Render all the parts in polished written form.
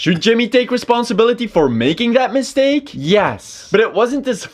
Should Jimmy take responsibility for making that mistake? Yes. But it wasn't this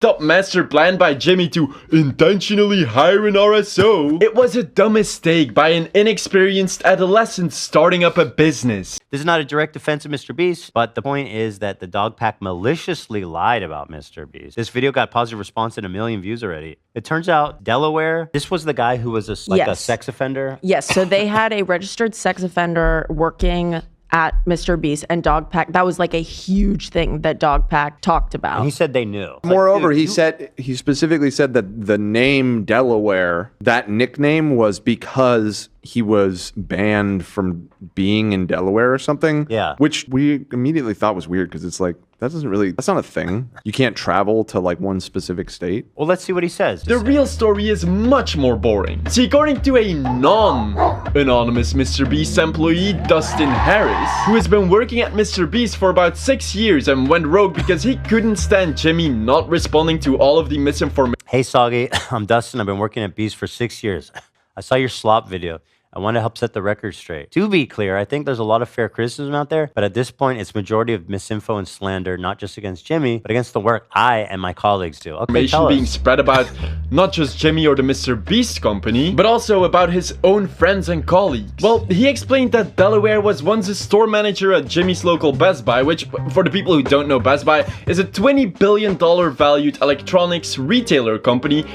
up master plan by Jimmy to intentionally hire an RSO. It was a dumb mistake by an inexperienced adolescent starting up a business. This is not a direct defense of Mrbeast, but the point is that the Dogpack maliciously lied about Mrbeast. This video got positive response and 1 million views already. It turns out Delaware, this was the guy who was a sex offender. Yes, so they had a registered sex offender working at Mrbeast and Dogpack. That was like a huge thing that Dogpack talked about. And he said they knew. Moreover, he specifically said that the name Delaware, that nickname was because he was banned from being in Delaware or something. Yeah. Which we immediately thought was weird because it's like, that's not a thing. You can't travel to like one specific state. Well, let's see what he says. The real story is much more boring. See, according to a non-anonymous Mrbeast employee, Dustin Harris, who has been working at Mrbeast for about 6 years and went rogue because he couldn't stand Jimmy not responding to all of the misinformation. Hey, Soggy, I'm Dustin. I've been working at Beast for 6 years. I saw your slop video. I want to help set the record straight. To be clear, I think there's a lot of fair criticism out there, but at this point, it's majority of misinfo and slander, not just against Jimmy, but against the work I and my colleagues do. Okay, tell us. Being spread about not just Jimmy or the Mrbeast company, but also about his own friends and colleagues. Well, he explained that Delaware was once a store manager at Jimmy's local Best Buy, which, for the people who don't know, Best Buy is a $20 billion valued electronics retailer company.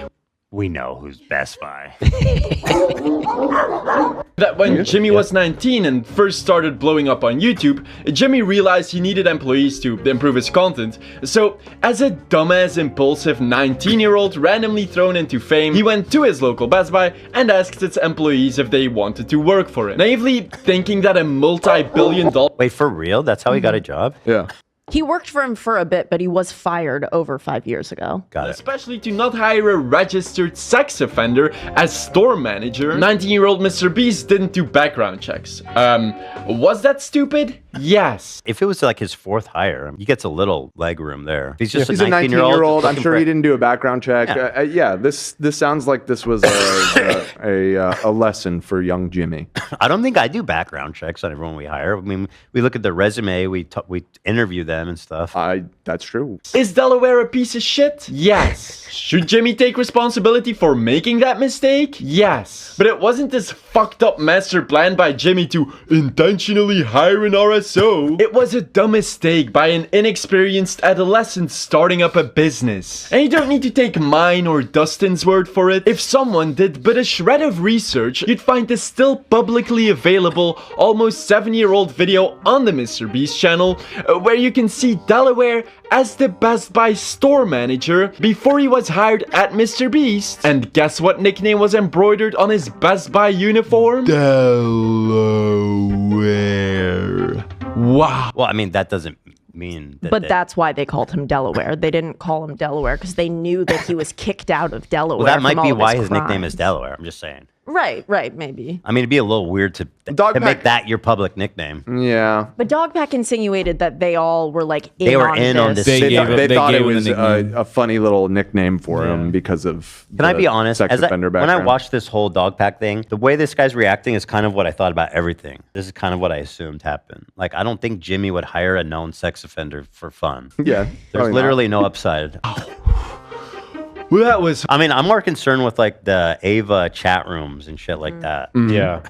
We know who's Best Buy. That when Jimmy was 19 and first started blowing up on YouTube, Jimmy realized he needed employees to improve his content. So, as a dumbass, impulsive 19-year-old randomly thrown into fame, he went to his local Best Buy and asked its employees if they wanted to work for it. Naively thinking that a multi-billion-dollar... Wait, for real? That's how he got a job? Yeah. He worked for him for a bit, but he was fired over 5 years ago. Got it. Especially to not hire a registered sex offender as store manager. 19-year-old Mrbeast didn't do background checks. Was that stupid? Yes. If it was like his 4th hire, he gets a little leg room there. He's just He's a 19-year-old. I'm sure he didn't do a background check. Yeah. This sounds like this was a lesson for young Jimmy. I don't think I do background checks on everyone we hire. I mean, we look at their resume, we interview them and stuff. That's true. Is Delaware a piece of shit? Yes. Should Jimmy take responsibility for making that mistake? Yes. But it wasn't this fucked up master plan by Jimmy to intentionally hire an RSO. It was a dumb mistake by an inexperienced adolescent starting up a business. And you don't need to take mine or Dustin's word for it. If someone did but a shred of research, you'd find this still publicly available, almost 7-year-old video on the Mrbeast channel, where you can see Delaware as the Best Buy store manager before he was hired at Mrbeast. And guess what nickname was embroidered on his Best Buy uniform? Delaware. Wow. Well, I mean, that doesn't mean that. But that's why they called him Delaware. They didn't call him Delaware because they knew that he was kicked out of Delaware. Well, that might be why his crimes. nickname is Delaware. I'm just saying. Right, maybe. I mean, it'd be a little weird to make that your public nickname. Yeah. But Dogpack insinuated that they all were like They were in on this. They thought it was nickname. a funny little nickname for him because of Can I be honest? sex offender When I background. watched this whole Dogpack thing, the way this guy's reacting is kind of what I thought about everything. This is kind of what I assumed happened. Like, I don't think Jimmy would hire a known sex offender for fun. Yeah. There's literally no upside. Well, that was... I mean, I'm more concerned with like the Ava chat rooms and shit like that. Yeah.